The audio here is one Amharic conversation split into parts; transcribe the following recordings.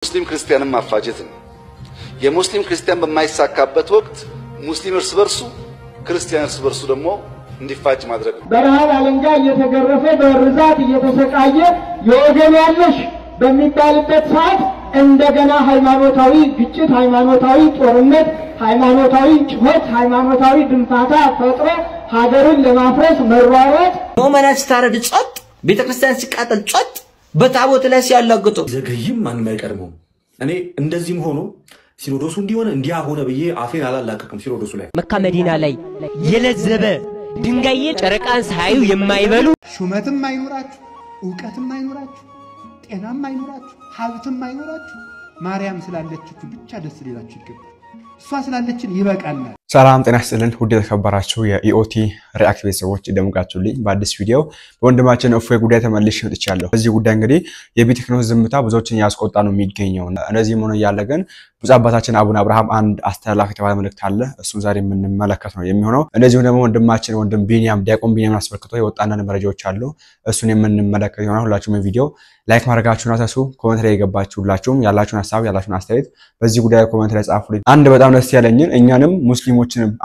ሙስሊም ክርስቲያንን ማፋጀት ነው። የሙስሊም ክርስቲያን በማይሳካበት ወቅት ሙስሊም እርስ በርሱ ክርስቲያን እርስ በርሱ ደግሞ እንዲፋጅ ማድረግ ነው። በረሃብ አለንጋ እየተገረፈ በርዛት እየተሰቃየ የወገን ያለሽ በሚባልበት ሰዓት እንደገና ሃይማኖታዊ ግጭት፣ ሃይማኖታዊ ጦርነት፣ ሃይማኖታዊ ጩኸት፣ ሃይማኖታዊ ድንፋታ ፈጥሮ ሀገርን ለማፍረስ መሯሯጥ ሞመናት ታረድ ጾጥ ቤተክርስቲያን ሲቃጠል ጾጥ በታቦት ላይ ሲያላግጡ ዘገይም ማንም አይቀርመው እኔ እንደዚህም ሆኖ ሲኖዶሱ እንዲሆነ እንዲያ ሆነ በየ አፌን አላላቀቅም። ሲኖዶሱ ላይ መካ መዲና ላይ የለዘበ ድንጋይ ጨረቃን ሳዩ የማይበሉ ሹመትም አይኖራችሁ ዕውቀትም አይኖራችሁ ጤናም አይኖራችሁ ሀብትም አይኖራችሁ ማርያም ስላለችችሁ ብቻ ደስ ሊላችሁ ይገባል። እሷ ስላለችን ይበቃናል። ሰላም ጤና ይስጥልን ውድ የተከበራችሁ የኢኦቲ ሪአክት ቤተሰቦች እንደምቃችሁልኝ በአዲስ ቪዲዮ በወንድማችን እፎይ ጉዳይ ተመልሼ መጥቻለሁ። በዚህ ጉዳይ እንግዲህ የቤተ ክህነት ዝምታ ብዙዎችን ያስቆጣ ነው የሚገኘው። እንደዚህ ሆኖ ያለ ግን ብፁዕ አባታችን አቡነ አብርሃም አንድ አስተላላፊ የተባለ መልእክት አለ። እሱን ዛሬ የምንመለከት ነው የሚሆነው። እንደዚሁ ደግሞ ወንድማችን ወንድም ቢኒያም ዲያቆን ቢኒያም አስመልክቶ የወጣና መረጃዎች አሉ። እሱን የምንመለከት ይሆናል። ሁላችሁም ቪዲዮ ላይክ ማድረጋችሁን አትርሱ። ኮሜንት ላይ የገባችሁ ሁላችሁም ያላችሁን ሐሳብ ያላችሁን አስተያየት በዚህ ጉዳይ ኮሜንት ላይ ጻፉልኝ። አንድ በጣም ደስ ያለኝን እኛንም ሙስሊሞችንም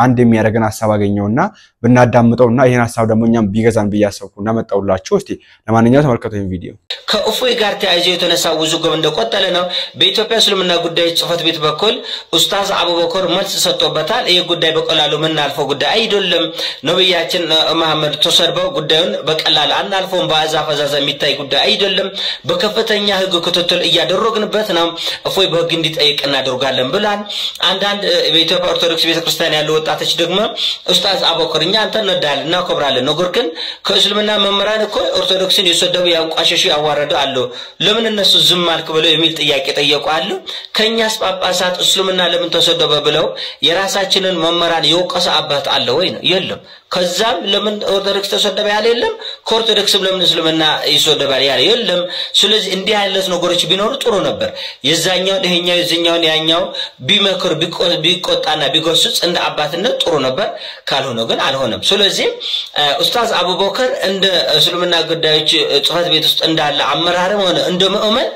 አንድ የሚያደርገን ሐሳብ አገኘውና ብናዳምጠውና ይሄን ሐሳብ ደግሞ እኛም ቢገዛን በያሰብኩና መጣውላችሁ። እስቲ ለማንኛውም ተመልከቱ ይሄን ቪዲዮ። ከእፎይ ጋር ተያይዞ የተነሳው ውዝግብ እንደቆጠለ ነው። በኢትዮጵያ እስልምና ጉዳዮች ጽሕፈት ቤት በኩል ኡስታዝ አቡበከር መልስ ሰጥቶበታል። ይሄ ጉዳይ በቀላሉ ምናልፈው ጉዳይ አይደለም። ነብያችን መሐመድ ተሰርበው ጉዳዩን በቀላሉ አናልፈውም። በአዛፈዛዛ የሚታይ ጉዳይ አይደለም። በከፍተኛ ህግ ክትትል እያደረግንበት ነው። እፎይ በህግ እንዲጠይቅ እናደርጋለን ብሏል። አንዳንድ በኢትዮጵያ ኦርቶዶክስ ቤተክርስቲያን ያሉ ወጣቶች ደግሞ ኡስታዝ አቡበከር እኛ አንተ ነዳልና እናከብራለን፣ ነገር ግን ከእስልምና መምህራን እኮ ኦርቶዶክስን የሰደቡ ያንቋሸሹ ያዋረዱ አሉ፣ ለምን እነሱ ዝም አልክ ብለው የሚል ጥያቄ ጠየቁ አሉ። ከኛስ ጳጳሳት እስልምና ለምን ተሰደበ ብለው የራሳችንን መምህራን የወቀሰ አባት አለ ወይ ነው? የለም። ከዛም ለምን ኦርቶዶክስ ተሰደበ ያለ የለም። ከኦርቶዶክስም ለምን እስልምና ይሰደባል ያለ የለም። ስለዚህ እንዲህ አይነት ነገሮች ቢኖሩ ጥሩ ነበር። የዛኛው ለኛው የዚህኛው ያኛው ቢመክር ቢቆጣና ቢገስጽ እንደ አባትነት ጥሩ ነበር። ካልሆነ ግን አልሆነም። ስለዚህ ኡስታዝ አቡበከር እንደ እስልምና ጉዳዮች ጽሕፈት ቤት ውስጥ እንዳለ አመራርም ሆነ እንደ ምእመን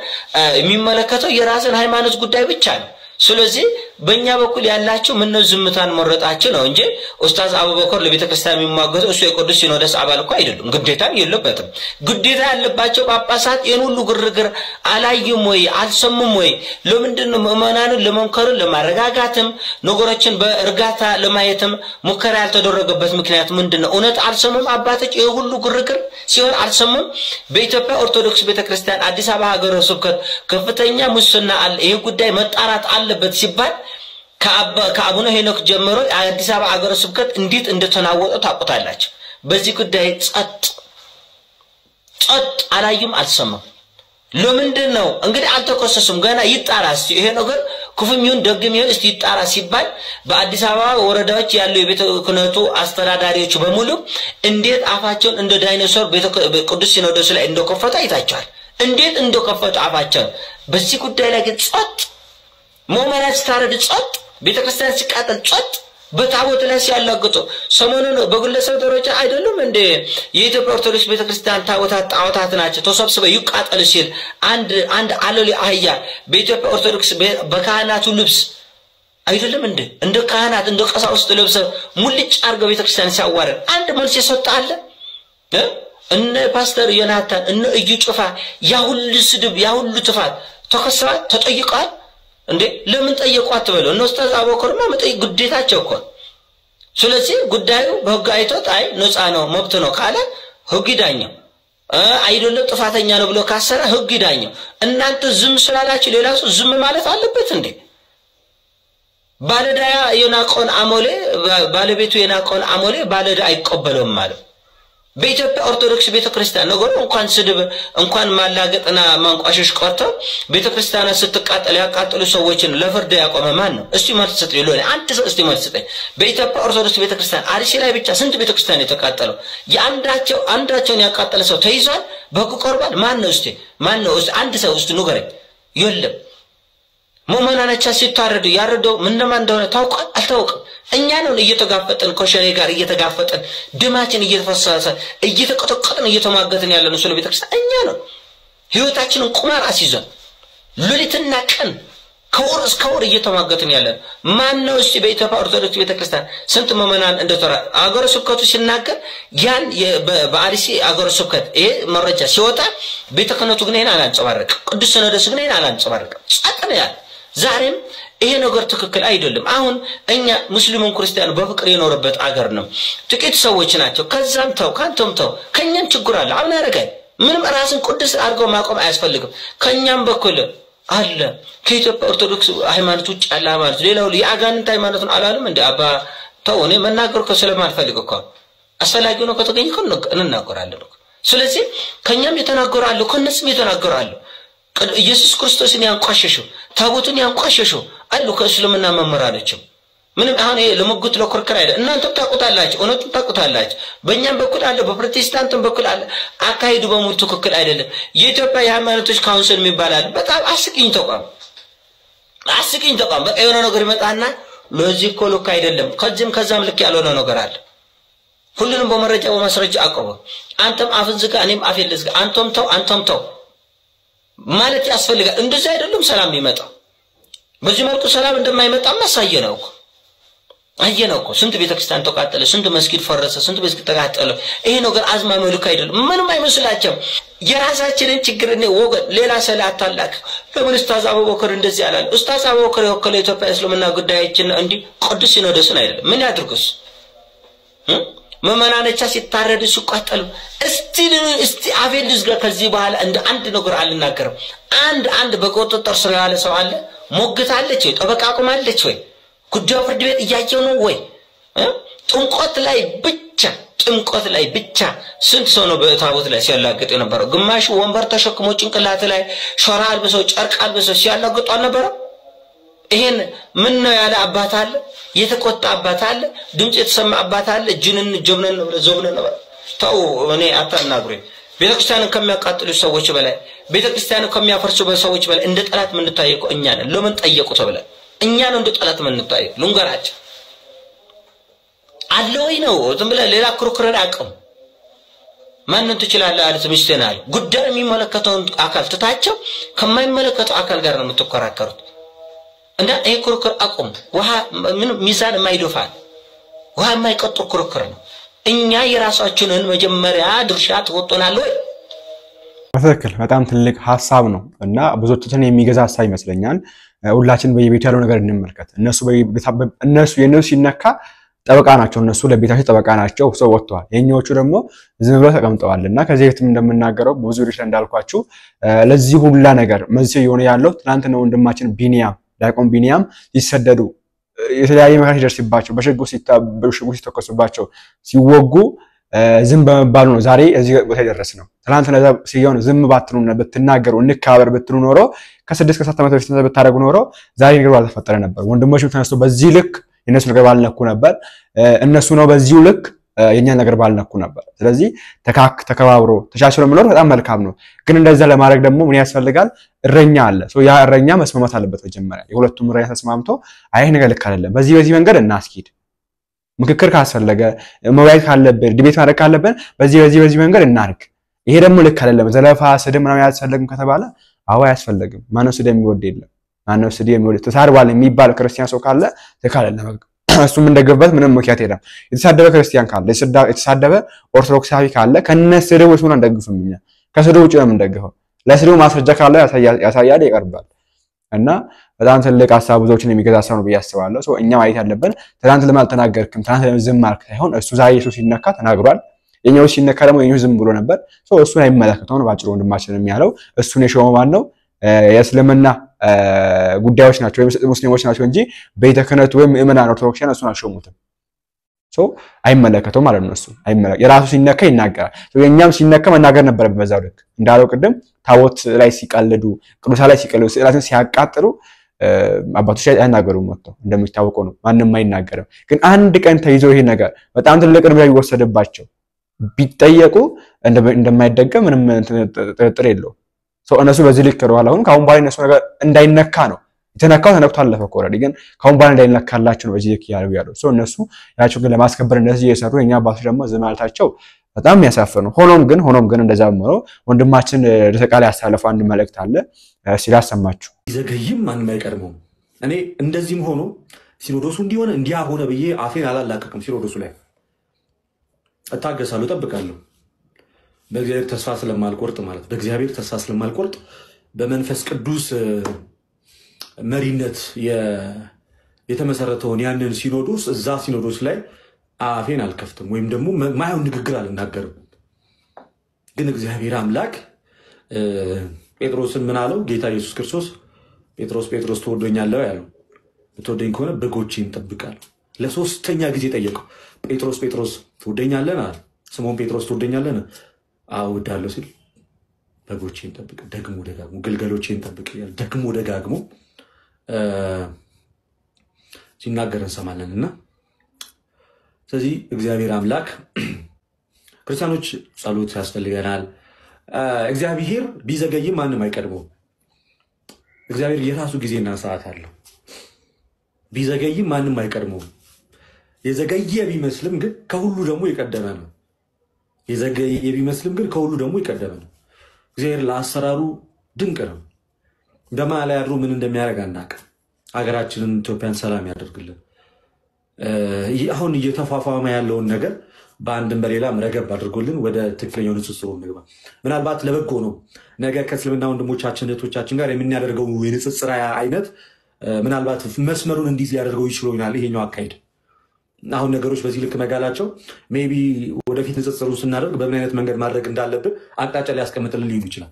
የሚመለከተው የራስን ሃይማኖት ጉዳይ ብቻ ነው። ስለዚህ በእኛ በኩል ያላችሁ ምን ነው ዝምታን መረጣችሁ ነው እንጂ ኡስታዝ አቡበከር ለቤተክርስቲያን የሚማገተው እሱ የቅዱስ ሲኖዶስ አባል እኮ አይደለም፣ ግዴታም የለበትም። ግዴታ ያለባቸው ጳጳሳት ይሄን ሁሉ ግርግር አላዩም ወይ አልሰሙም ወይ? ለምንድን ነው ምእመናንን ለመምከር ለማረጋጋትም ነገሮችን በእርጋታ ለማየትም ሙከራ ያልተደረገበት ምክንያት ምንድነው? እውነት አልሰሙም አባቶች? ይሄ ሁሉ ግርግር ሲሆን አልሰሙም? በኢትዮጵያ ኦርቶዶክስ ቤተክርስቲያን አዲስ አበባ ሀገረ ስብከት ከፍተኛ ሙስና አለ፣ ይሄ ጉዳይ መጣራት አለበት ሲባል ከአቡነ ሄኖክ ጀምሮ አዲስ አበባ ሀገረ ስብከት እንዴት እንደተናወጠ ታውቁታላችሁ። በዚህ ጉዳይ ጸጥ አላዩም አልሰሙም። ለምንድን ነው እንግዲህ አልተከሰሱም? ገና ይጣራስ ይሄ ነገር ክፉም ይሁን ደግም ይሁን እስቲ ይጣራ ሲባል በአዲስ አበባ ወረዳዎች ያሉ የቤተ ክህነቱ አስተዳዳሪዎች በሙሉ እንዴት አፋቸውን እንደ ዳይኖሶር ቅዱስ ሲኖዶስ ላይ እንደከፈቱ አይታችኋል። እንዴት እንደከፈቱ አፋቸውን። በዚህ ጉዳይ ላይ ግን ጸጥ ሞመናት ታረድ ጸጥ ቤተክርስቲያን ሲቃጠል ጸጥ በታቦት ላይ ሲያላግጡ ሰሞኑን በግለሰብ ደረጃ አይደለም እንደ የኢትዮጵያ ኦርቶዶክስ ቤተክርስቲያን ጣዖታት ናቸው ተሰብስበው ይቃጠሉ ሲል አንድ አለሊ አህያ በኢትዮጵያ ኦርቶዶክስ በካህናቱ ልብስ አይደለም እንደ ካህናት እንደ ቀሳውስት ልብስ ሙልጭ አርገው ቤተክርስቲያን ሲያዋረድ አንድ መልስ ይሰጣል። እነ ፓስተር ዮናታን እነ እዩ ጩፋ ያ ሁሉ ስድብ ያ ሁሉ ጥፋት ተከሰዋል፣ ተጠይቀዋል። እንዴ ለምን ጠየቋት ብለው ነው ኡስታዝ አቡበከርማ መጠየቅ ግዴታቸው እኮ። ስለዚህ ጉዳዩ በህግ አይቶት አይ ነፃ ነው መብት ነው ካለ ህግ ይዳኘው፣ አይደለም ጥፋተኛ ነው ብሎ ካሰረ ህግ ይዳኘው። እናንተ ዝም ስላላችሁ ሌላ ሰው ዝም ማለት አለበት እንዴ? ባለዳ የናቆን አሞሌ ባለቤቱ የናቆን አሞሌ ባለዳ አይቀበለውም ማለት በኢትዮጵያ ኦርቶዶክስ ቤተክርስቲያን ነገር እንኳን ስድብ እንኳን ማላገጥና ማንቋሸሽ ቀርቶ ቤተክርስቲያና ስትቃጠል ያቃጠሉ ሰዎችን ለፍርድ ያቆመ ማን ነው? እስቲ መልስ ስጥ ይሉኝ። አንድ ሰው እስቲ መልስ ስጥ። በኢትዮጵያ ኦርቶዶክስ ቤተክርስቲያን አርሲ ላይ ብቻ ስንት ቤተክርስቲያን የተቃጠለው? አንዳቸውን ያቃጠለ ሰው ተይዟል፣ በህግ ቀርቧል። ማን ነው? እስቲ ማን ነው? አንድ ሰው እስቲ ንገረኝ። የለም። ሙእመናኖች ሲታረዱ ያረደው ምንማን እንደሆነ ታውቋል አልታወቀም? እኛ ነው እየተጋፈጠን ኮሸኔ ጋር እየተጋፈጠን ደማችን እየተፈሰሰ እየተቀጠቀጠን እየተማገተን ያለነው ስለ ቤተክርስቲያን እኛ ነው ህይወታችንን ቁማር አስይዘን ሉሊትና ቀን ከወር እስከ ወር እየተማገትን ያለን ማን ነው? እስቲ በኢትዮጵያ ኦርቶዶክስ ቤተክርስቲያን ስንት መመናን እንደተራ አገረ ስብከቱ ሲናገር ያን በአርሲ አገረ ስብከት ይሄ መረጃ ሲወጣ ቤተ ክህነቱ ግን ይሄን አላንጸባረቀ ቅዱስ ሲኖዶስ ግን ይሄን አላንጸባረቀ ጻጥነ ያለ ዛሬም ይሄ ነገር ትክክል አይደለም። አሁን እኛ ሙስሊሙን ክርስቲያኑ በፍቅር የኖረበት አገር ነው። ጥቂት ሰዎች ናቸው። ከዛም ተው ካንተም ተው ከኛም ችግር አለ። አሁን ያረጋይ ምንም ራስን ቅዱስ አድርገው ማቆም አያስፈልግም። ከኛም በኩል አለ ከኢትዮጵያ ኦርቶዶክስ ሃይማኖት ውጭ ያለ ሃይማኖት ሌላው የአጋንንት ሃይማኖት ነው አላለም እንደ አባ ተው እኔ መናገር ስለማልፈልግ እኮ አስፈላጊ ነው ከተገኘ እንናገራለን። ስለዚህ ከኛም የተናገራሉ ከነሱም የተናገራሉ። ኢየሱስ ክርስቶስን ያንቋሸሹ ታቦቱን ያንቋሸሹ አሉ ከእስልምና መመራኖችም ምንም አሁን ይሄ ለመጉት ለኮርከር አይደል እናንተም ታውቁታላችሁ እውነቱን ታውቁታላችሁ። በእኛም በኩል አለ በፕሮቴስታንትም በኩል አለ አካሄዱ በሙሉ ትክክል አይደለም። የኢትዮጵያ የሃይማኖቶች ካውንስል የሚባላል በጣም አስቂኝ ተቋም በቃ የሆነ ነገር ይመጣና ለዚህ እኮ ልክ አይደለም ከዚህም ከዛም ልክ ያልሆነ ነገር አለ። ሁሉንም በመረጃ በማስረጃ አቅርቡ። አንተም አፍን ዝጋ እኔም አፌን ልዝጋ አንተም ተው ማለት ያስፈልጋል። እንደዚህ አይደለም ሰላም ይመጣ። በዚህ መልኩ ሰላም እንደማይመጣ ማሳየነው እኮ ስንት ቤተክርስቲያን ተቃጠለ ስንት መስጊድ ፈረሰ ስንት መስጊድ ተቃጠለ። ይሄ ነገር አዝማሚው ልክ አይደለም። ምንም አይመስላችም። የራሳችንን ችግር ነው ወገን ሌላ ሰላት ታላቅ ለምን ኡስታዝ አቡበከር እንደዚህ ያላል? ኡስታዝ አቡበከር የወከለ ኢትዮጵያ እስልምና ጉዳዮችን እንዲ ቅዱስ ሲኖዶስን አይደለም ምን ያድርጉስ? መመናነቻ ሲታረዱ ሲቃጠሉ እስቲ አፌን ልዝጋ ከዚህ በኋላ እንደ አንድ ነገር አልናገርም። አንድ በቁጥጥር ስር ያለ ሰው አለ ሞግታለች ወይ ጠበቃ ቆማለች ወይ ጉዳዩ ፍርድ ቤት እያየው ነው ወይ? ጥምቆት ላይ ብቻ ስንት ሰው ነው በታቦት ላይ ሲያላግጥ የነበረው? ግማሹ ወንበር ተሸክሞ ጭንቅላት ላይ ሾራ አልብሰው ጨርቅ አልብሰው ሲያላግጡ አልነበረም? ይሄን ምን ነው ያለ አባት አለ የተቆጣ አባት አለ ድምጽ የተሰማ አባት አለ ጅንን ጀብነን ነው ታው እኔ አታናግሩኝ። ቤተክርስቲያንን ከሚያቃጥሉ ሰዎች በላይ ቤተክርስቲያንን ከሚያፈርሱ ሰዎች በላይ እንደ ጠላት ምን ተጠየቁ? እኛ ነን። ለምን ጠየቁ ተብለ እኛ ነው እንደ ጠላት ምን ተጠየቁ? ልንገራቸው አለ ወይ ነው ዝም ብለ ሌላ ክርክር አያውቅም። ማንን ትችላለህ አለ ተምስተናል። ጉዳይ የሚመለከተው አካል ተታቸው ከማይመለከተው አካል ጋር ነው የምትከራከሩት። እንዳ ይሄ ክርክር አቁም። ውሃ ምን ሚዛን የማይደፋል ውሃ የማይቀጡ ክርክር ነው። እኛ የራሳችንን መጀመሪያ ድርሻ ተወጥተናል ወይ? በትክክል በጣም ትልቅ ሐሳብ ነው እና ብዙዎችን የሚገዛ ሐሳብ ይመስለኛል። ሁላችን በየቤቱ ያለው ነገር እንመልከት። እነሱ የነሱ ሲነካ ጠበቃ ናቸው። እነሱ ለቤታቸው ጠበቃ ናቸው። ሰው ወጥቷል። የኛዎቹ ደግሞ ዝም ብለው ተቀምጠዋልና ከዚህ በፊትም እንደምናገረው ብዙ ሪሽ እንዳልኳችሁ ለዚህ ሁላ ነገር መንስኤ የሆነ ያለው ትናንትና ወንድማችን ዲያቆን ቢኒያም ሲሰደዱ የተለያየ መከራ ሲደርስባቸው በሽጉጥ ሲተኮሱባቸው ሲወጉ ዝም በመባሉ ነው ዛሬ እዚህ ቦታ የደረስነው። ትናንትና ሲሆን ዝም ባትሉና በትናገሩ እንካበር ብትሉ ኖሮ ከ6 ከ7 ዓመት በፊት ብታረጉ ኖሮ ዛሬ ነገር ባልተፈጠረ ነበር። ወንድሞችም ተነስቶ በዚህ ልክ የነሱ ነገር ባልነኩ ነበር። እነሱ ነው በዚሁ ልክ የኛ ነገር ባልነኩ ነበር። ስለዚህ ተከባብሮ ተቻችሎ መኖር በጣም መልካም ነው። ግን እንደዛ ለማድረግ ደግሞ ምን ያስፈልጋል? እረኛ አለ። ያ እረኛ መስማማት አለበት። መጀመሪያ የሁለቱም እረኛ ተስማምቶ አይ ነገር ልክ አይደለም በዚህ መንገድ እናስኪድ ምክክር ካስፈለገ መወያየት ካለበት ዲቤት ማድረግ ካለበት በዚህ መንገድ እናርግ። ይሄ ደግሞ ልክ አይደለም ዘለፋ ስድብ ምናምን ያስፈልግም ከተባለ አዎ ያስፈልግም። ማነው ስድብ የሚወድ የለም። ማነው ስድብ የሚወድ ተሳድቧል የሚባል ክርስቲያን ሰው ካለ ተካለለ እሱም እንደገበት ምንም ምክንያት የለም። የተሳደበ ክርስቲያን ካለ የተሳደበ ኦርቶዶክሳዊ ካለ ከነስደው እሱን እንደግፉምኛ ከስደው ውጪ ነው እንደግፈው ለስደው ማስረጃ ካለ ያሳያል ይቀርባል። እና በጣም ትልቅ ሐሳብ ብዙዎችን የሚገዛ ሰው ነው በያስባለሁ። ሶ እኛ ማየት ያለብን ትናንት ለምን አልተናገርክም ትናንት ለምን ዝም አልክ ሳይሆን እሱ ዛሬ ኢየሱስ ሲነካ ተናግሯል። የኛው ሲነካ ደግሞ የኛው ዝም ብሎ ነበር። ሶ እሱን አይመለከተው ነው ባጭሩ ወንድማችን የሚያለው። እሱን የሾመው ማን ነው? የእስልምና ጉዳዮች ናቸው ወይም ሙስሊሞች ናቸው እንጂ ቤተ ክህነቱ ወይም ምእመናን ኦርቶዶክሳውያን እሱን አልሾሙትም። ሶ አይመለከተው ማለት ነው። እሱ አይመለከተው የራሱ ሲነካ ይናገራል። ሶ የኛም ሲነካ መናገር ነበረበት በዛው ልክ እንዳለው ቅድም ታቦት ላይ ሲቀልዱ ቅዱሳ ላይ ሲቀልዱ ስዕላትን ሲያቃጥሉ አባቶች አይናገሩም ወጥተው እንደሚታወቀው ነው ማንንም አይናገርም። ግን አንድ ቀን ተይዞ ይሄ ነገር በጣም ትልቅ እርምጃ ይወሰድባቸው ቢጠየቁ እንደማይደገም ምንም ጥርጥር የለውም። ሶ እነሱ በዚህ ልክ ነው አሁን ካሁን በኋላ እነሱ ነገር እንዳይነካ ነው የተነካው ተነክቷል አለፈ ኮረዲ ግን ካሁን በኋላ እንዳይነካላችሁ ነው በዚህ ልክ ያለው። ሶ እነሱ ያቸው ግን ለማስከበር እንደዚህ እየሰሩ የኛ አባቶች ደግሞ ዝም አልታቸው በጣም የሚያሳፍር ነው። ሆኖም ግን እንደዛም ሆኖ ወንድማችን ለተቃለ ያሳለፈ አንድ መልእክት አለ ሲላሰማችሁ ይዘገይም ማንም አይቀርመው። እኔ እንደዚህም ሆኖ ሲኖዶሱ እንዲሆነ እንዲያሆነ ብዬ አፌን አላላቀቅም። ሲኖዶሱ ላይ እታገሳለሁ፣ እጠብቃለሁ። በእግዚአብሔር ተስፋ ስለማልቆርጥ ማለት በእግዚአብሔር ተስፋ ስለማልቆርጥ በመንፈስ ቅዱስ መሪነት የተመሰረተውን ያንን ሲኖዶስ እዛ ሲኖዶስ ላይ አፌን አልከፍትም ወይም ደግሞ ማይሆን ንግግር አልናገርም። ግን እግዚአብሔር አምላክ ጴጥሮስን ምን አለው? ጌታ ኢየሱስ ክርስቶስ ጴጥሮስ ትወደኛለህ ያለው ትወደኝ ከሆነ በጎቼን እጠብቃለሁ። ለሶስተኛ ጊዜ ጠየቀው። ጴጥሮስ ትወደኛለህ አለ። ስምዖን ጴጥሮስ ትወደኛለህ? አዎ እወዳለሁ ሲል በጎቼን ጠብቅ፣ ደግሞ ደጋግሞ ግልገሎቼን ጠብቅ ይላል። ደግሞ ደጋግሞ ሲናገር እንሰማለንና ስለዚህ እግዚአብሔር አምላክ ክርስቲያኖች ጸሎት ያስፈልገናል። እግዚአብሔር ቢዘገይም ማንም አይቀድመው። እግዚአብሔር የራሱ ጊዜና ሰዓት አለው። ቢዘገይም ማንም አይቀድመው። የዘገየ ቢመስልም ግን ከሁሉ ደግሞ የቀደመ ነው። የዘገየ ቢመስልም ግን ከሁሉ ደግሞ የቀደመ ነው። እግዚአብሔር ለአሰራሩ ድንቅ ነው። በመሃል ያድሮ ምን እንደሚያደርግ አናውቅም። ሀገራችንን ኢትዮጵያን ሰላም ያደርግልን። አሁን እየተፋፋመ ያለውን ነገር በአንድም በሌላም ረገብ አድርጎልን ወደ ትክክለኛው ንጽጽሩ እንግባ። ምናልባት ለበጎ ነው። ነገ ከእስልምና ወንድሞቻችን እህቶቻችን ጋር የምናደርገው የንጽጽር አይነት ምናልባት መስመሩን እንዲህ ሊያደርገው ይችላል ይሆናል ይሄኛው አካሄድ። አሁን ነገሮች በዚህ ልክ መጋላቸው ሜቢ ወደፊት ንጽጽሩን ስናደርግ በምን አይነት መንገድ ማድረግ እንዳለብን አቅጣጫ ሊያስቀምጥልን ሊሆን ይችላል።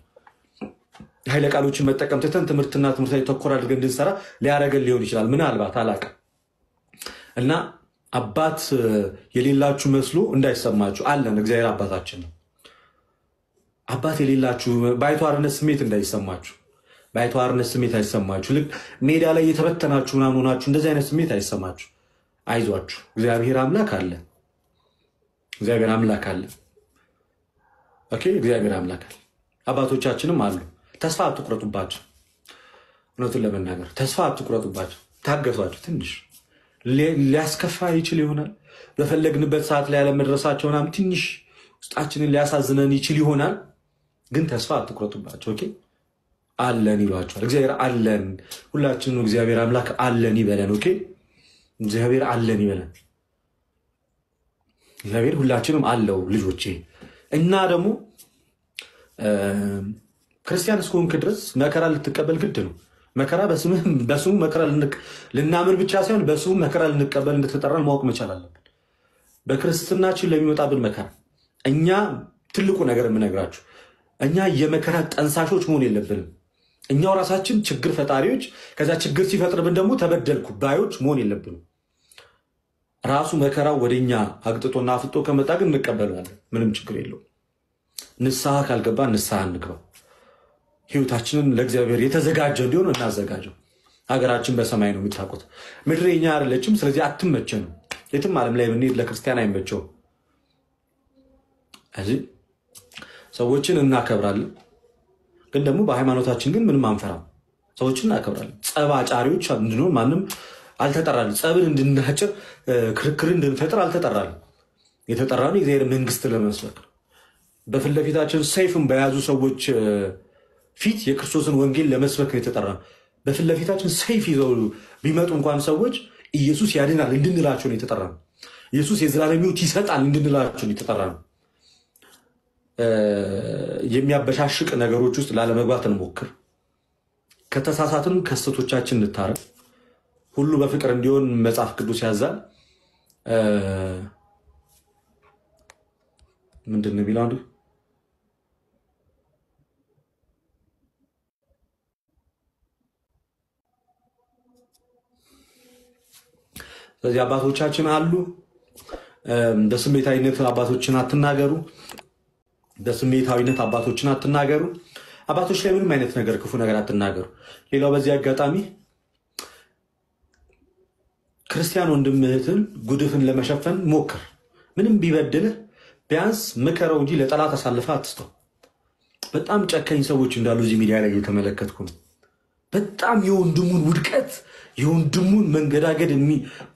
ኃይለ ቃሎችን መጠቀም ትተን ትምህርትና ትምህርታዊ ተኮር አድርገን እንድንሰራ ሊያደርገን ሊሆን ይችላል። ምናልባት አላውቅም። እና አባት የሌላችሁ መስሎ እንዳይሰማችሁ አለን። እግዚአብሔር አባታችን ነው። አባት የሌላችሁ ባይተዋርነት ስሜት እንዳይሰማችሁ፣ ባይተዋርነት ስሜት አይሰማችሁ። ልክ ሜዳ ላይ የተበተናችሁ ምናምን ሆናችሁ እንደዚህ አይነት ስሜት አይሰማችሁ። አይዟችሁ፣ እግዚአብሔር አምላክ አለ። እግዚአብሔር አምላክ አለ። ኦኬ፣ እግዚአብሔር አምላክ አለ። አባቶቻችንም አሉ። ተስፋ አትቁረጡባቸው። እውነቱን ለመናገር ተስፋ አትቁረጡባቸው። ታገሷቸው። ትንሽ ሊያስከፋ ይችል ይሆናል። በፈለግንበት ሰዓት ላይ ያለመድረሳቸው ምናምን ትንሽ ውስጣችንን ሊያሳዝነን ይችል ይሆናል። ግን ተስፋ አትቁረጡባቸው። ኦኬ፣ አለን ይሏቸዋል። እግዚአብሔር አለን። ሁላችንም እግዚአብሔር አምላክ አለን ይበለን። ኦኬ፣ እግዚአብሔር አለን ይበለን። እግዚአብሔር ሁላችንም አለው ልጆቼ። እና ደግሞ ክርስቲያን እስከሆንክ ድረስ መከራ ልትቀበል ግድ ነው። መከራ በስሙ መከራ ልናምን ብቻ ሳይሆን በስሙ መከራ ልንቀበል እንደተጠራን ማወቅ መቻል አለብን። በክርስትናችን ለሚመጣብን መከራ እኛ ትልቁ ነገር የምነግራችሁ እኛ የመከራ ጠንሳሾች መሆን የለብንም። እኛው ራሳችን ችግር ፈጣሪዎች፣ ከዛ ችግር ሲፈጥርብን ደግሞ ተበደልኩ ባዮች መሆን የለብንም። ራሱ መከራው ወደኛ አግጥጦና አፍጦ ከመጣ ግን እንቀበለዋለን። ምንም ችግር የለውም። ንስሐ ካልገባ ንስሐ እንግባ። ህይወታችንን ለእግዚአብሔር የተዘጋጀ እንዲሆን እናዘጋጀው። ሀገራችን በሰማይ ነው የምታውቁት። ምድር የኛ አይደለችም። ስለዚህ አትመቸንም። የትም ዓለም ላይ ብንሄድ ለክርስቲያን አይመቸውም። እዚህ ሰዎችን እናከብራለን፣ ግን ደግሞ በሃይማኖታችን ግን ምንም አንፈራም። ሰዎችን እናከብራለን። ጸብ አጫሪዎች እንድንሆን ማንም አልተጠራንም። ጸብን እንድናጭር ክርክርን እንድንፈጥር አልተጠራንም። የተጠራነው የእግዚአብሔር መንግስት ለመስበክ ነው። በፊት ለፊታችን ሰይፍን በያዙ ሰዎች ፊት የክርስቶስን ወንጌል ለመስበክ ነው የተጠራነው። በፊት ለፊታችን ሰይፍ ይዘው ቢመጡ እንኳን ሰዎች ኢየሱስ ያድናል እንድንላቸው ነው የተጠራነው። ኢየሱስ የዘላለም ሕይወት ይሰጣል እንድንላቸው ነው የተጠራነው። የሚያበሻሽቅ ነገሮች ውስጥ ላለመግባት እንሞክር። ከተሳሳትን ከስተቶቻችን እንታረም። ሁሉ በፍቅር እንዲሆን መጽሐፍ ቅዱስ ያዛል። ምንድን ነው የሚለው? አንዱ ስለዚህ አባቶቻችን አሉ። በስሜታዊነት አባቶችን አትናገሩ። በስሜታዊነት አባቶችን አትናገሩ። አባቶች ላይ ምንም አይነት ነገር ክፉ ነገር አትናገሩ። ሌላው በዚህ አጋጣሚ ክርስቲያን ወንድም እህትን ጉድፍን ለመሸፈን ሞክር። ምንም ቢበድልህ ቢያንስ ምከረው እንጂ ለጠላት አሳልፈህ አትስጠው። በጣም ጨካኝ ሰዎች እንዳሉ እዚህ ሚዲያ ላይ እየተመለከትኩ ነው። በጣም የወንድሙን ውድቀት የወንድሙን መንገዳገድ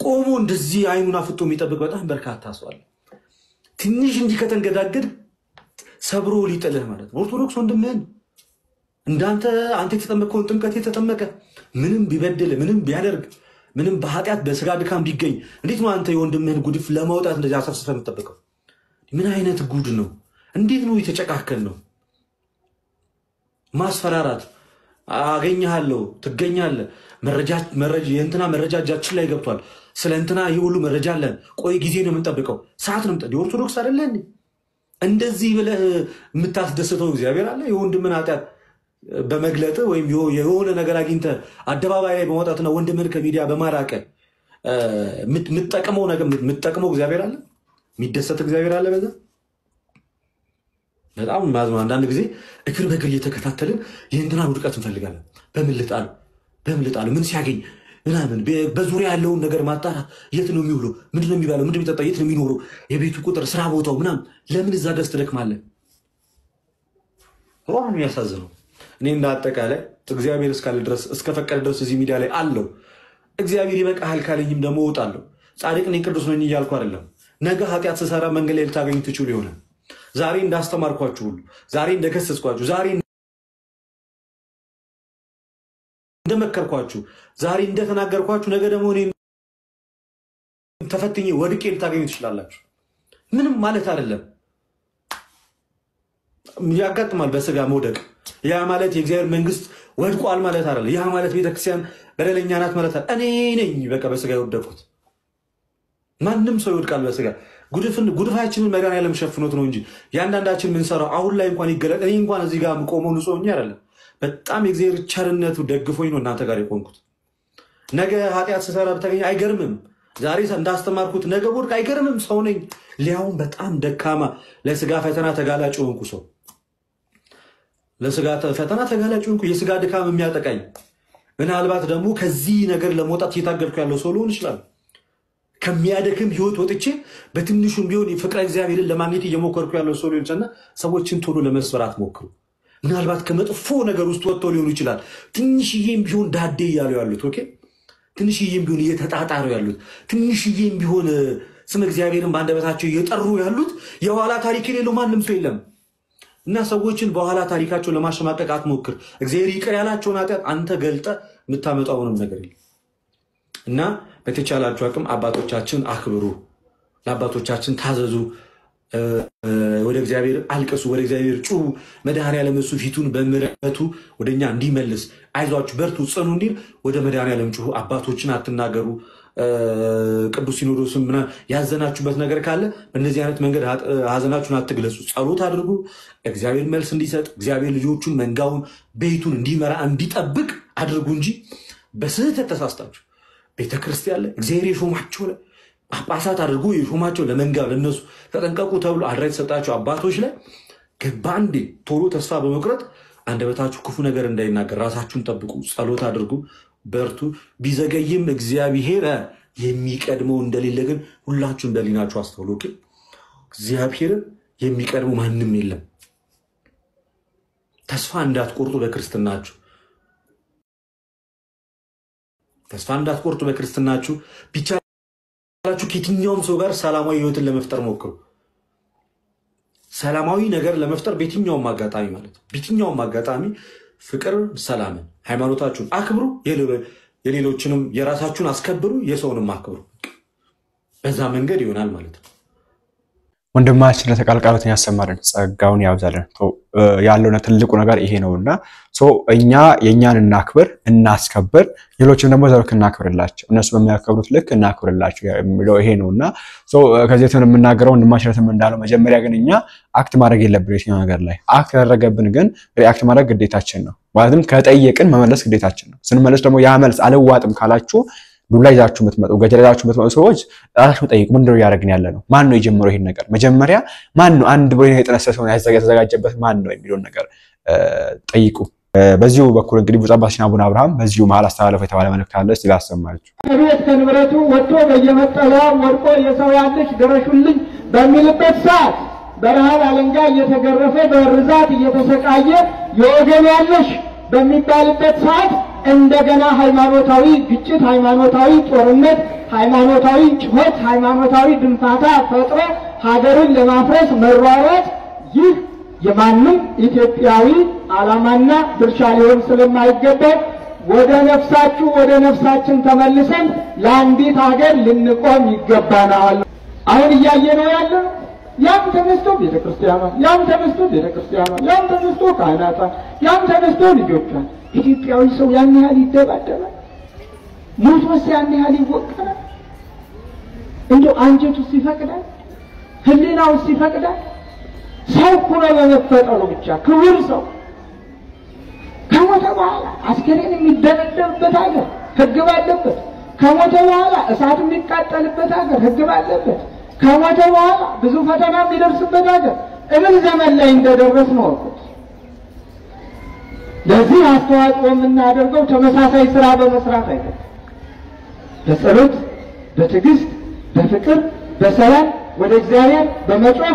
ቆሞ እንደዚህ አይኑን አፍጦ የሚጠብቅ በጣም በርካታ ሰው አለ። ትንሽ እንጂ ከተንገዳገድ ሰብሮ ሊጥልህ ማለት ነው። ኦርቶዶክስ ወንድምህን እንዳንተ አንተ የተጠመቀውን ጥምቀት የተጠመቀ ምንም ቢበድል ምንም ቢያደርግ ምንም በኃጢአት በስጋ ድካም ቢገኝ እንዴት ነው አንተ የወንድምህን ጉድፍ ለማውጣት እንደዚህ አሰፍስፈህ የምትጠብቀው? ምን አይነት ጉድ ነው? እንዴት ነው የተጨካከል ነው? ማስፈራራት አገኘሃለሁ ትገኛለህ መረጃ የእንትና መረጃ እጃችን ላይ ገብቷል ስለ እንትና ይሁሉ መረጃ አለን ቆይ ጊዜ ነው የምንጠብቀው ሰዓት ነው የምንጠብቀው ኦርቶዶክስ አይደለም እንደዚህ ብለህ የምታስደስተው እግዚአብሔር አለ የወንድምን ኃጢአት በመግለጥ ወይም የሆነ ነገር አግኝተ አደባባይ ላይ በመውጣትና ወንድምን ከሚዲያ በማራቀ የምትጠቀመው ነገር የምትጠቀመው እግዚአብሔር አለ የሚደሰት እግዚአብሔር አለ በዛ በጣም ማዝማ አንዳንድ ጊዜ እግር በእግር እየተከታተልን የእንትና ውድቀት እንፈልጋለን በምልጣሉ ምን ሲያገኝ ምናምን በዙሪያ ያለውን ነገር ማጣራት የት ነው የሚውለው ምንድነው የሚባለው ምንድነው የሚጠጣው የት ነው የሚኖረው የቤቱ ቁጥር ስራ ቦታው ምናምን ለምን እዛ ደስ ትደክማለህ ወራኑ ያሳዝነው እኔ እንዳጠቃላይ እግዚአብሔር እስካለ ድረስ እስከፈቀደ ድረስ እዚህ ሚዲያ ላይ አለው እግዚአብሔር ይበቃል ካለኝም ደሞ ወጣለሁ ጻድቅ ነኝ ቅዱስ ነኝ እያልኩ አይደለም ነገ ኃጢአት ስሰራ መንገድ ላይ ልታገኙ ትችሉ ይሆናል ዛሬ እንዳስተማርኳችሁ ሁሉ ዛሬ እንደከሰስኳችሁ ዛሬ እንደመከርኳችሁ ዛሬ እንደተናገርኳችሁ ነገ ደግሞ እኔ ተፈትኜ ወድቄ ልታገኙ ትችላላችሁ ምንም ማለት አይደለም ያጋጥማል በስጋ መውደቅ ያ ማለት የእግዚአብሔር መንግስት ወድቋል ማለት አይደለም ያ ማለት ቤተክርስቲያን በደለኛ ናት ማለት አይደለም እኔ ነኝ በቃ በስጋ የወደቅኩት ማንንም ሰው ይወድቃል በስጋ ጉድፋችንን መድኃኒዓለም ሸፍኖት ነው እንጂ ያንዳንዳችን ምን ሰራው አሁን ላይ እንኳን ይገለጥ እኔ እንኳን እዚህ ጋር ቆመው ንጹህ አይደለም በጣም የእግዚአብሔር ቸርነቱ ደግፎኝ ነው እናንተ ጋር የቆምኩት ነገ ኃጢአት ስሰራ በተገኘ አይገርምም ዛሬ እንዳስተማርኩት ነገ ወድቅ አይገርምም ሰው ነኝ ሊያውም በጣም ደካማ ለስጋ ፈተና ተጋላጭ ሆንኩ ሰው ለስጋ ፈተና ተጋላጭ ሆንኩ የስጋ ድካም የሚያጠቃኝ ምናልባት ደግሞ ከዚህ ነገር ለመውጣት እየታገልኩ ያለው ሰው ሊሆን ይችላል ከሚያደክም ህይወት ወጥቼ በትንሹም ቢሆን ፍቅረ እግዚአብሔርን ለማግኘት እየሞከርኩ ያለው ሰው ሊሆን ይችላል ሰዎችን ቶሎ ለመስበራት ሞክሩ ምናልባት ከመጥፎ ነገር ውስጥ ወጥተው ሊሆኑ ይችላል ትንሽዬም ቢሆን ዳዴ እያሉ ያሉት ኦኬ ትንሽዬም ቢሆን እየተጣጣሩ ያሉት ትንሽዬም ቢሆን ስም እግዚአብሔርን ባንደበታቸው እየጠሩ ያሉት የኋላ ታሪክ የሌለው ማንም ሰው የለም እና ሰዎችን በኋላ ታሪካቸው ለማሸማቀቅ አትሞክር እግዚአብሔር ይቅር ያላቸውን ኃጢአት አንተ ገልጠ የምታመጣው ምንም ነገር የለም እና በተቻላችሁ አቅም አባቶቻችን አክብሩ ለአባቶቻችን ታዘዙ ወደ እግዚአብሔር አልቀሱ ወደ እግዚአብሔር ጩሁ መድኃኒዓለም እሱ ፊቱን በምሕረቱ ወደኛ እንዲመልስ አይዟችሁ በርቱ ጽኑ እንዲል ወደ መድኃኒዓለም ጩሁ አባቶችን አትናገሩ ቅዱስ ሲኖዶስም ያዘናችሁበት ነገር ካለ በእነዚህ አይነት መንገድ ሀዘናችሁን አትግለጹ ጸሎት አድርጉ እግዚአብሔር መልስ እንዲሰጥ እግዚአብሔር ልጆቹን መንጋውን ቤቱን እንዲመራ እንዲጠብቅ አድርጉ እንጂ በስህተት ተሳስታችሁ ቤተክርስቲያን ላይ እግዚአብሔር የሾማቸው ላይ ጳጳሳት አድርጎ የሾማቸው ለመንጋው ለነሱ ተጠንቀቁ ተብሎ አድራ የተሰጣቸው አባቶች ላይ ገባንዴ ቶሎ ተስፋ በመቁረጥ አንደበታችሁ ክፉ ነገር እንዳይናገር ራሳችሁን ጠብቁ ጸሎት አድርጉ በርቱ ቢዘገይም እግዚአብሔር የሚቀድመው እንደሌለ ግን ሁላችሁም በሊናችሁ አስተውሉ እግዚአብሔር የሚቀድመው ማንንም የለም ተስፋ እንዳትቆርጡ በክርስትናችሁ ተስፋ እንዳትቆርጡ በክርስትናችሁ ቢቻላችሁ ከየትኛውም ሰው ጋር ሰላማዊ ህይወትን ለመፍጠር ሞክሩ ሰላማዊ ነገር ለመፍጠር በየትኛውም አጋጣሚ ማለት በየትኛውም አጋጣሚ ፍቅር ሰላምን ሃይማኖታችሁን አክብሩ የሌሎችንም የራሳችሁን አስከብሩ የሰውንም አክብሩ በዛ መንገድ ይሆናል ማለት ነው ወንድማችን ለተቃልቃሉትን ያሰማልን ጸጋውን ያብዛልን ያለውና ትልቁ ነገር ይሄ ነውና እኛ የኛን እናክብር እናስከብር ሌሎችም ደግሞ ዘርክ እናክብርላቸው እነሱ በሚያከብሩት ልክ እናክብርላቸው የሚለው ይሄ ነውና ከዚህ የተነ የምናገረው ወንድማችን እንዳለው መጀመሪያ ግን እኛ አክት ማድረግ የለብንም የትኛው ነገር ላይ አክት ያደረገብን ግን ሪአክት ማድረግ ግዴታችን ነው ማለትም ከጠየቅን መመለስ ግዴታችን ነው ስንመለስ ደግሞ ያ መልስ አልዋጥም ካላችሁ ዱላ ይዛችሁ የምትመጡ ገጀላችሁ የምትመጡ ሰዎች ራሳችሁ ጠይቁ ምንድነው ያደረግን ያለ ነው ማን ነው የጀመረው ይሄን ነገር መጀመሪያ ማን ነው አንድ ብሎ የጠነሰሰው ያዘጋጀበት ማን ነው የሚለው ነገር ጠይቁ በዚሁ በኩል እንግዲህ ብፁዕ አባታችን አቡነ አብርሃም በዚሁ መሃል አስተላለፈው የተባለ መልእክት አለ እስቲ ላሰማችሁ ከቤት ከንብረቱ ወጥቶ በየመጠለያው ወድቆ የሰው ያለሽ ድረሹልኝ በሚልበት ሰዓት በረሃብ አለንጋ እየተገረፈ በርዛት እየተሰቃየ የወገን ያለሽ በሚባልበት ሰዓት እንደገና ሃይማኖታዊ ግጭት ሃይማኖታዊ ጦርነት ሃይማኖታዊ ጩኸት ሃይማኖታዊ ድንፋታ ፈጥሮ ሀገርን ለማፍረስ መሯሯጥ ይህ የማንም ኢትዮጵያዊ ዓላማና ድርሻ ሊሆን ስለማይገባ ወደ ነፍሳችን ተመልሰን ለአንዲት ሀገር ልንቆም ይገባናል። አሁን እያየነው ያለው ያም ተነስቶ ቤተክርስቲያኗ ያም ተነስቶ ካህናቷ ያም ተነስቶ ልጆቿ ኢትዮጵያዊ ሰው ያን ያህል ይደባደባል። ሞቶስ ያን ያህል ይወቀራል። እንደው አንጀቱስ ይፈቅዳል? ህሊናውስ ይፈቅዳል? ሰው ኩሮ በመፈጠሩ ብቻ ክቡር ሰው ከሞተ በኋላ አስከሬን የሚደረደርበት ሀገር ህግ ባለበት፣ ከሞተ በኋላ እሳት የሚቃጠልበት ሀገር ህግ ባለበት፣ ከሞተ በኋላ ብዙ ፈተና የሚደርስበት ሀገር እምን ዘመን ላይ እንደደረስን ወቁት። ለዚህ አስተዋጽኦ የምናደርገው ተመሳሳይ ስራ በመስራት አይደለም። በጸሎት፣ በትዕግስት፣ በፍቅር፣ በሰላም ወደ እግዚአብሔር በመጮህ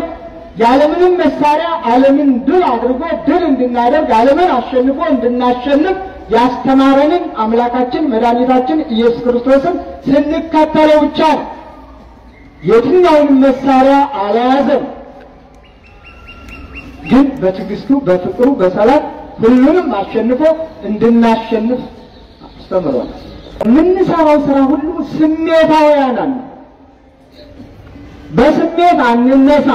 ያለምንም መሳሪያ ዓለምን ድል አድርጎ ድል እንድናደርግ ዓለምን አሸንፎ እንድናሸንፍ ያስተማረንን አምላካችን መድኃኒታችን ኢየሱስ ክርስቶስን ስንከተለው ብቻ ነው። የትኛውንም መሳሪያ አልያዘም፣ ግን በትዕግስቱ በፍቅሩ በሰላም ሁሉንም አሸንፎ እንድናሸንፍ አስተምሯል። የምንሰራው ስራ ሁሉ ስሜታውያን ነን። በስሜት አንነሳ።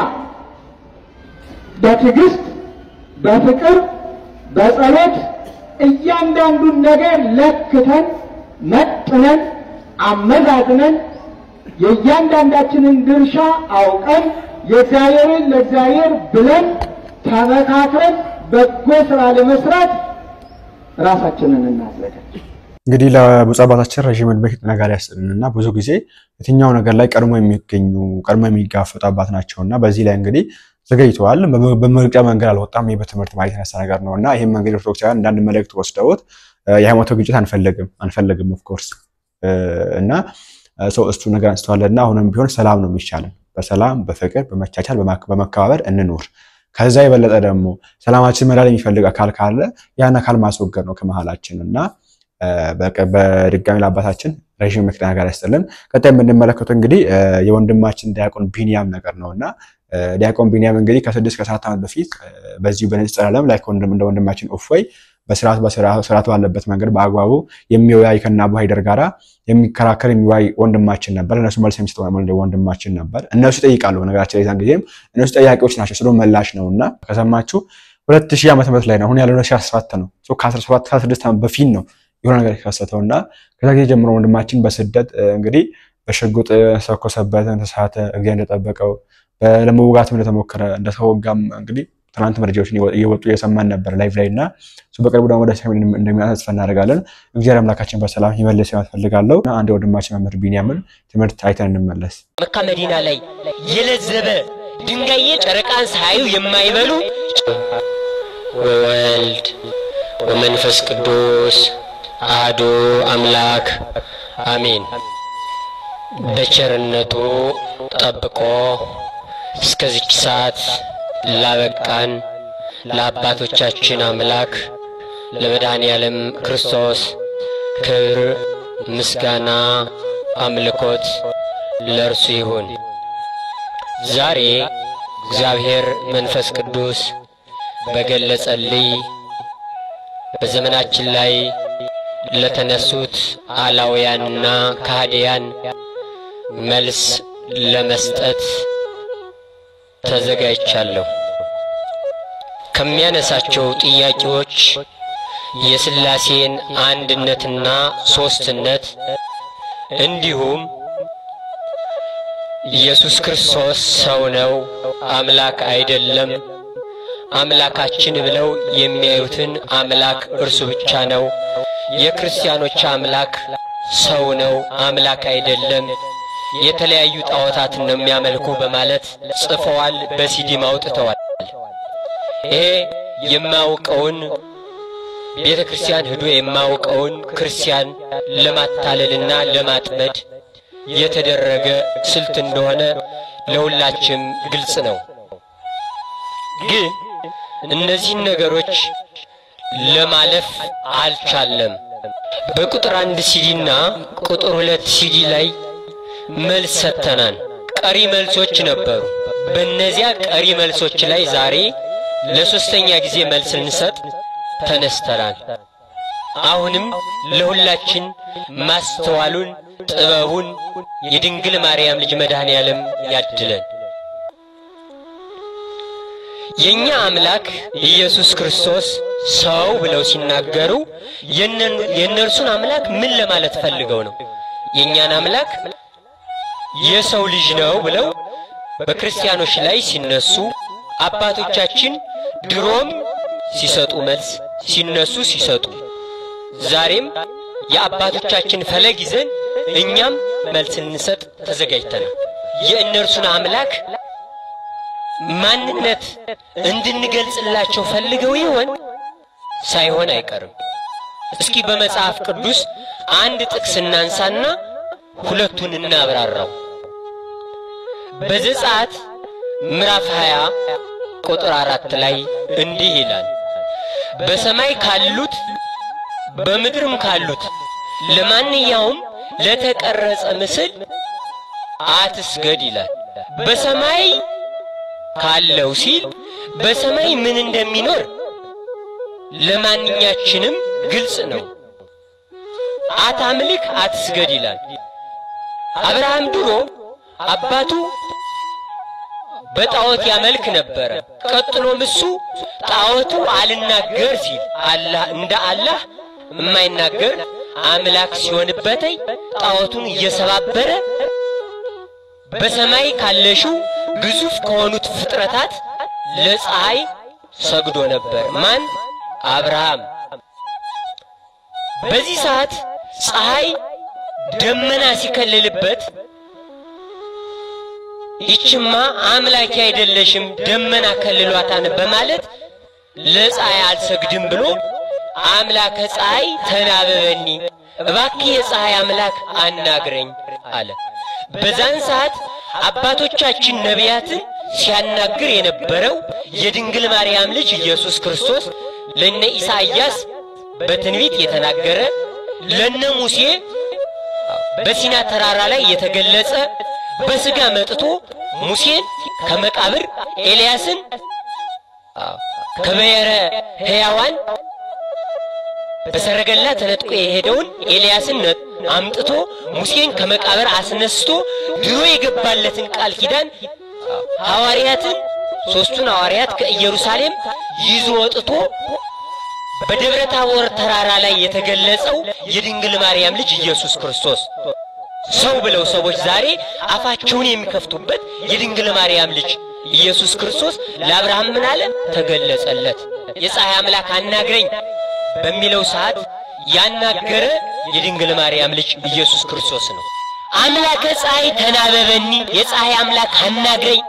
በትዕግስት በፍቅር በጸሎት እያንዳንዱን ነገር ለክተን መጥነን አመዛዝነን የእያንዳንዳችንን ድርሻ አውቀን የእግዚአብሔርን ለእግዚአብሔር ብለን ተመካክረን በጎ ስራ ለመስራት ራሳችንን እናዘጋጅ። እንግዲህ ለብፁዕ አባታችን ረጅም ዕድሜ ነገር ያስጥልንና ብዙ ጊዜ የትኛው ነገር ላይ ቀድሞ የሚጋፈጡ አባት ናቸውና በዚህ ላይ እንግዲህ ዘገይተዋል። በመግጫ መንገድ አልወጣም። በትምህርት ማለት የተነሳ ነገር ነውና ይሄም መንገድ ኦርቶዶክሳውያን እንዳንድ መልእክት ወስደውት የሃይማኖት ግጭት አንፈልግም ኦፍ ኮርስ እና እሱ ነገር አንስተዋልና አሁንም ቢሆን ሰላም ነው የሚቻለው። በሰላም በፍቅር በመቻቻል በመከባበር እንኖር። ከዛ የበለጠ ደግሞ ሰላማችን መዳል የሚፈልግ አካል ካለ ያን አካል ማስወገድ ነው ከመሃላችንና በድጋሚ ለአባታችን ረጅም ዕድሜ ነገር ያስጥልን። ቀጣይ የምንመለከተው እንግዲህ የወንድማችን ዲያቆን ቢኒያም ነገር ነውና ዲያቆን ቢኒያም እንግዲህ ከ6 ከ7 ዓመት በፊት በዚሁ በንጽጽር ዓለም ላይ እንደ ወንድማችን እፎይ በስርዓት ባለበት መንገድ በአግባቡ የሚወያይ ከናቡ ሃይደር ጋራ የሚከራከር የሚወያይ ወንድማችን ነበር። እነሱ መልስ የሚሰጠው ወንድማችን ነበር። እነሱ ይጠይቃሉ። ነገራችን ላይ ጊዜም እነሱ ጠያቂዎች ናቸው። ስለ መላሽ ነውና ከሰማችሁ 2000 ዓመት ላይ ነው። አሁን ያለው 2017 ነው። ከ17 ከ16 ዓመት በፊት ነው የሆነ ነገር የተከሰተውና ከዛ ጊዜ ጀምሮ ወንድማችን በስደት እንግዲህ በሽጉጥ ሰኮሰበትን ተሳተ እግዚአብሔር እንደጠበቀው ለመውጋትም እንደተሞከረ እንደተወጋም እንግዲህ ትናንት መረጃዎችን እየወጡ እየሰማን ነበር ላይቭ ላይና በቅርቡ ደግሞ ወደ ሰሜን እንደሚያሳስ ተስፋ እናደርጋለን። እግዚአብሔር አምላካችን በሰላም ይመልስ ያፈልጋለሁ። አንድ ወንድማችን መምህር ቢኒያምን ትምህርት አይተን እንመለስ። መካ መዲና ላይ የለዘበ ድንጋይ ጨረቃን ሳዩ የማይበሉ ወወልድ ወመንፈስ ቅዱስ አሐዱ አምላክ አሜን። በቸርነቱ ጠብቆ እስከዚች ሰዓት ላበቃን ለአባቶቻችን አምላክ ለመድኃኔዓለም ክርስቶስ ክብር ምስጋና አምልኮት ለእርሱ ይሁን። ዛሬ እግዚአብሔር መንፈስ ቅዱስ በገለጸልኝ በዘመናችን ላይ ለተነሱት አላውያንና ካህዲያን መልስ ለመስጠት ተዘጋጅቻለሁ። ከሚያነሳቸው ጥያቄዎች የሥላሴን አንድነትና ሶስትነት እንዲሁም ኢየሱስ ክርስቶስ ሰው ነው አምላክ አይደለም፣ አምላካችን ብለው የሚያዩትን አምላክ እርሱ ብቻ ነው፣ የክርስቲያኖች አምላክ ሰው ነው አምላክ አይደለም፣ የተለያዩ ጣዖታትን ነው የሚያመልኩ በማለት ጽፈዋል፣ በሲዲም አውጥተዋል። ይሄ የማውቀውን ቤተክርስቲያን ሄዶ የማውቀውን ክርስቲያን ለማታለልና ለማጥመድ የተደረገ ስልት እንደሆነ ለሁላችንም ግልጽ ነው። ግን እነዚህ ነገሮች ለማለፍ አልቻለም። በቁጥር 1 ሲዲና ቁጥር 2 ሲዲ ላይ መልስ ሰጥተናል። ቀሪ መልሶች ነበሩ። በእነዚያ ቀሪ መልሶች ላይ ዛሬ ለሶስተኛ ጊዜ መልስ እንሰጥ ተነስተናል። አሁንም ለሁላችን ማስተዋሉን ጥበቡን የድንግል ማርያም ልጅ መድኃኔዓለም ያድለን። የኛ አምላክ ኢየሱስ ክርስቶስ ሰው ብለው ሲናገሩ የነርሱን አምላክ ምን ለማለት ፈልገው ነው? የኛን አምላክ የሰው ልጅ ነው ብለው በክርስቲያኖች ላይ ሲነሱ አባቶቻችን ድሮም ሲሰጡ መልስ ሲነሱ ሲሰጡ ዛሬም የአባቶቻችን ፈለግ ይዘን እኛም መልስ እንሰጥ ተዘጋጅተናል። የእነርሱን አምላክ ማንነት እንድንገልጽላቸው ፈልገው ይሆን? ሳይሆን አይቀርም። እስኪ በመጽሐፍ ቅዱስ አንድ ጥቅስ እናንሳና ሁለቱን እናብራራው። በዘጸአት ምዕራፍ 20 ቁጥር 4 ላይ እንዲህ ይላል፣ በሰማይ ካሉት በምድርም ካሉት ለማንኛውም ለተቀረጸ ምስል አትስገድ ይላል። በሰማይ ካለው ሲል በሰማይ ምን እንደሚኖር ለማንኛችንም ግልጽ ነው። አታምልክ አትስገድ ይላል። አብርሃም ድሮ አባቱ በጣዖት ያመልክ ነበር። ቀጥሎም እሱ ጣዖቱ አልናገር ሲል አላህ የማይናገር አምላክ ሲሆንበት ጣዖቱን እየሰባበረ በሰማይ ካለሽው ግዙፍ ከሆኑት ፍጥረታት ለፀሐይ ሰግዶ ነበር። ማን? አብርሃም። በዚህ ሰዓት ፀሐይ ደመና ሲከለልበት ይችማ አምላክ አይደለሽም ደመና ከልሏታን በማለት ለፀሐይ አልሰግድም ብሎ አምላከ ፀሐይ ተናበበኒ እባክህ የፀሐይ አምላክ አናግረኝ አለ። በዛን ሰዓት አባቶቻችን ነቢያትን ሲያናግር የነበረው የድንግል ማርያም ልጅ ኢየሱስ ክርስቶስ ለነ ኢሳይያስ በትንቢት የተናገረ ለነ ሙሴ በሲና ተራራ ላይ የተገለጸ በስጋ መጥቶ ሙሴን ከመቃብር ኤልያስን ከበየረ ሕያዋን በሰረገላ ተነጥቆ የሄደውን ኤልያስን አምጥቶ ሙሴን ከመቃብር አስነስቶ ድሮ የገባለትን ቃል ኪዳን ሐዋርያትን ሶስቱን ሐዋርያት ከኢየሩሳሌም ይዞ ወጥቶ በደብረ ታቦር ተራራ ላይ የተገለጸው የድንግል ማርያም ልጅ ኢየሱስ ክርስቶስ ሰው ብለው ሰዎች ዛሬ አፋቸውን የሚከፍቱበት የድንግል ማርያም ልጅ ኢየሱስ ክርስቶስ ለአብርሃም ምን አለ? ተገለጸለት። የፀሐይ አምላክ አናግረኝ በሚለው ሰዓት ያናገረ የድንግል ማርያም ልጅ ኢየሱስ ክርስቶስ ነው። አምላከ ፀሐይ ተናበበኒ የፀሐይ አምላክ አናግረኝ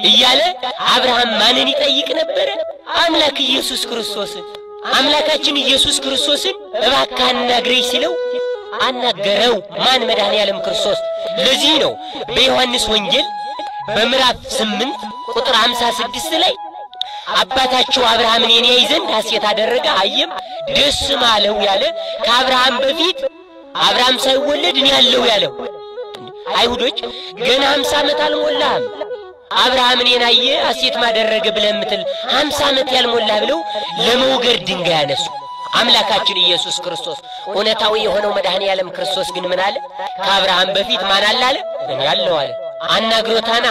እያለ አብርሃም ማንን ይጠይቅ ነበር? አምላክ ኢየሱስ ክርስቶስን። አምላካችን ኢየሱስ ክርስቶስን እባክህ አናግረኝ ሲለው አናገረው። ማን? መድኃኔዓለም ክርስቶስ። ለዚህ ነው በዮሐንስ ወንጌል በምዕራፍ 8 ቁጥር 56 ላይ አባታቸው አብርሃምን የኔ ይዘንድ ሐሴት አደረገ አየም ደስም አለው ያለ ከአብርሃም በፊት አብርሃም ሳይወለድ እኔ ያለው ያለው አይሁዶች ገና 50 ዓመት አልሞላህም አብርሃምን የናየ ሐሴት ማደረገ ብለምትል 50 ዓመት ያልሞላ ብለው ለመውገር ድንጋይ ያነሱ። አምላካችን ኢየሱስ ክርስቶስ እውነታው የሆነው መድኃኔዓለም ክርስቶስ ግን ምን አለ? ከአብርሃም በፊት ማን አለ አለ? እኔ ያለው አለ። አናግሮታና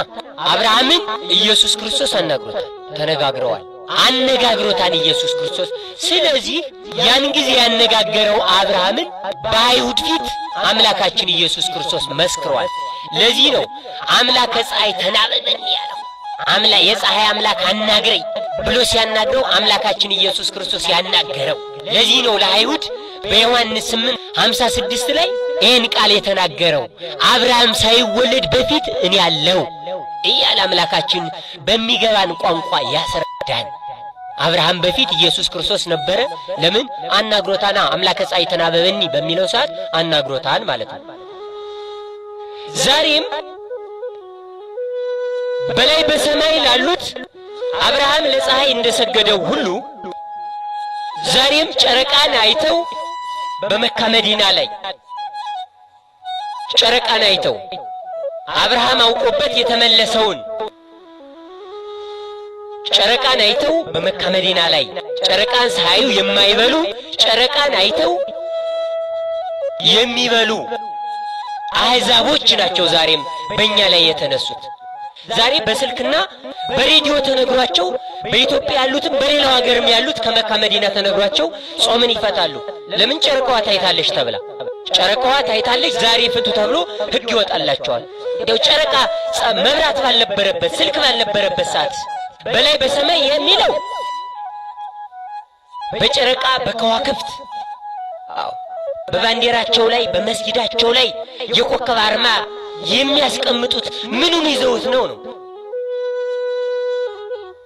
አብርሃምን ኢየሱስ ክርስቶስ አናግሮታል። ተነጋግረዋል። አነጋግሮታል ኢየሱስ ክርስቶስ። ስለዚህ ያን ጊዜ ያነጋገረው አብርሃምን በአይሁድ ፊት አምላካችን ኢየሱስ ክርስቶስ መስክሯል። ለዚህ ነው አምላከ ፀሐይ ተናበበኝ ያለው። የፀሐይ አምላክ አናግረኝ ብሎ ሲያናግረው አምላካችን ኢየሱስ ክርስቶስ ያናገረው። ለዚህ ነው ለአይሁድ በዮሐንስ 8:56 ላይ ይህን ቃል የተናገረው አብርሃም ሳይወለድ በፊት እኔ ያለው እያለ አምላካችን በሚገባን ቋንቋ ያስረዳን። አብርሃም በፊት ኢየሱስ ክርስቶስ ነበረ። ለምን? አናግሮታና አምላከ ፀሐይ ተናበበኒ በሚለው ሰዓት አናግሮታል ማለት ነው። ዛሬም በላይ በሰማይ ላሉት አብርሃም ለፀሐይ እንደሰገደው ሁሉ ዛሬም ጨረቃን አይተው በመካ መዲና ላይ ጨረቃን አይተው አብርሃም አውቆበት የተመለሰውን ጨረቃን አይተው በመካ መዲና ላይ ጨረቃን ሳዩ የማይበሉ ጨረቃን አይተው የሚበሉ አህዛቦች ናቸው ዛሬም በእኛ ላይ የተነሱት። ዛሬ በስልክና በሬዲዮ ተነግሯቸው በኢትዮጵያ ያሉትም በሌላው ሀገርም ያሉት ከመካ መዲና ተነግሯቸው ጾምን ይፈታሉ። ለምን? ጨረቃዋ ታይታለች ተብላ። ጨረቃዋ ታይታለች ዛሬ ፍቱ ተብሎ ህግ ይወጣላቸዋል። ያው ጨረቃ መብራት ባልነበረበት ስልክ ባልነበረበት ሰዓት በላይ በሰማይ የሚለው በጨረቃ በከዋክብት በባንዲራቸው ላይ በመስጊዳቸው ላይ የኮከብ አርማ የሚያስቀምጡት ምኑን ይዘውት ነው?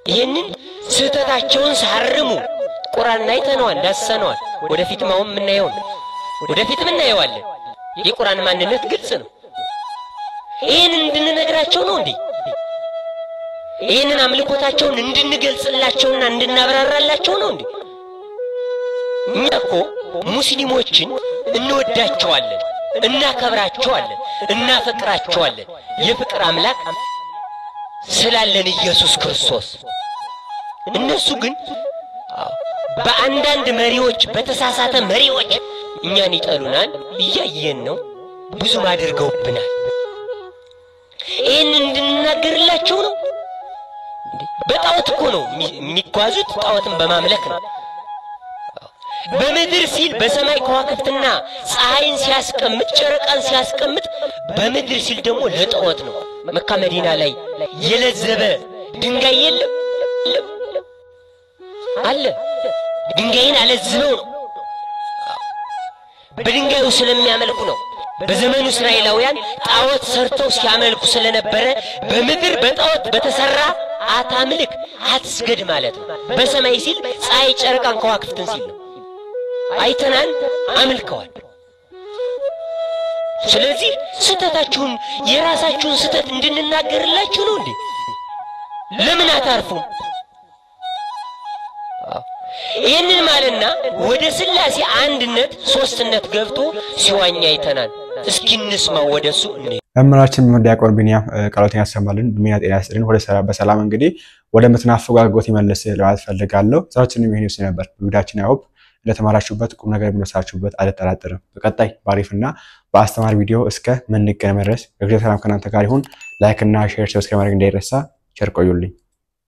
ይሄንን ስህተታቸውን ሳርሙ ቁርአን አይተነዋል፣ ዳሰነዋል። ወደፊትም አሁን ወደፊትም እናየዋለን። የቁርአን ማንነት ግልጽ ነው። ይሄንን እንድንነግራቸው ነው እንዴ? ይሄንን አምልኮታቸውን እንድንገልጽላቸውና እንድናብራራላቸው ነው እንዴ? እኛ እኮ ሙስሊሞችን እንወዳቸዋለን፣ እናከብራቸዋለን፣ እናፈቅራቸዋለን። የፍቅር አምላክ ስላለን ኢየሱስ ክርስቶስ። እነሱ ግን በአንዳንድ መሪዎች በተሳሳተ መሪዎች እኛን ይጠሉናል። እያየን ነው። ብዙም አድርገውብናል። ይሄን እንድንናገርላቸው ነው። በጣዖት እኮ ነው የሚጓዙት። ጣዖትን በማምለክ ነው። በምድር ሲል በሰማይ ከዋክብትና ፀሐይን ሲያስቀምጥ ጨረቃን ሲያስቀምጥ በምድር ሲል ደግሞ ለጣዖት ነው። መካ መዲና ላይ የለዘበ ድንጋይ የለም አለ። ድንጋይን አለዝበው ነው። በድንጋዩ ስለሚያመልኩ ነው። በዘመኑ እስራኤላውያን ጣዖት ሰርተው ሲያመልኩ ስለነበረ በምድር በጣዖት በተሰራ አታምልክ አትስገድ ማለት ነው። በሰማይ ሲል ፀሐይ ጨረቃን ከዋክብትን ሲል ነው። አይተናል፣ አምልከዋል። ስለዚህ ስተታችሁን የራሳችሁን ስተት እንድንናገርላችሁ ነው እንዴ? ለምን አታርፉም? ይህንን ማለትና ወደ ስላሴ አንድነት ሶስትነት ገብቶ ሲዋኛ አይተናል። እስኪ እንስማው ወደሱ እንዴ። መምህራችን ዲያቆን ቢንያም ቃሎትን ያሰማልን፣ ዱንያ ጤና ያስጥልን። ወደ ሰላም በሰላም እንግዲህ ወደ ምትናፍቁት ይመልስ ለማለት ፈልጋለሁ። ዛሬችንም ይሄን ይመስል ነበር ቪዲዮአችን። ያው ለተማራችሁበት ቁም ነገር እንደወሰዳችሁበት አልጠራጠርም። በቀጣይ ባሪፍና በአስተማሪ ቪዲዮ እስከ ምንገናኝ ድረስ እግዚአብሔር ሰላም ከእናንተ ጋር ይሁን። ላይክ እና ሼር ሰብስክራይብ ማድረግ እንዳይረሳ። ቸር ቆዩልኝ።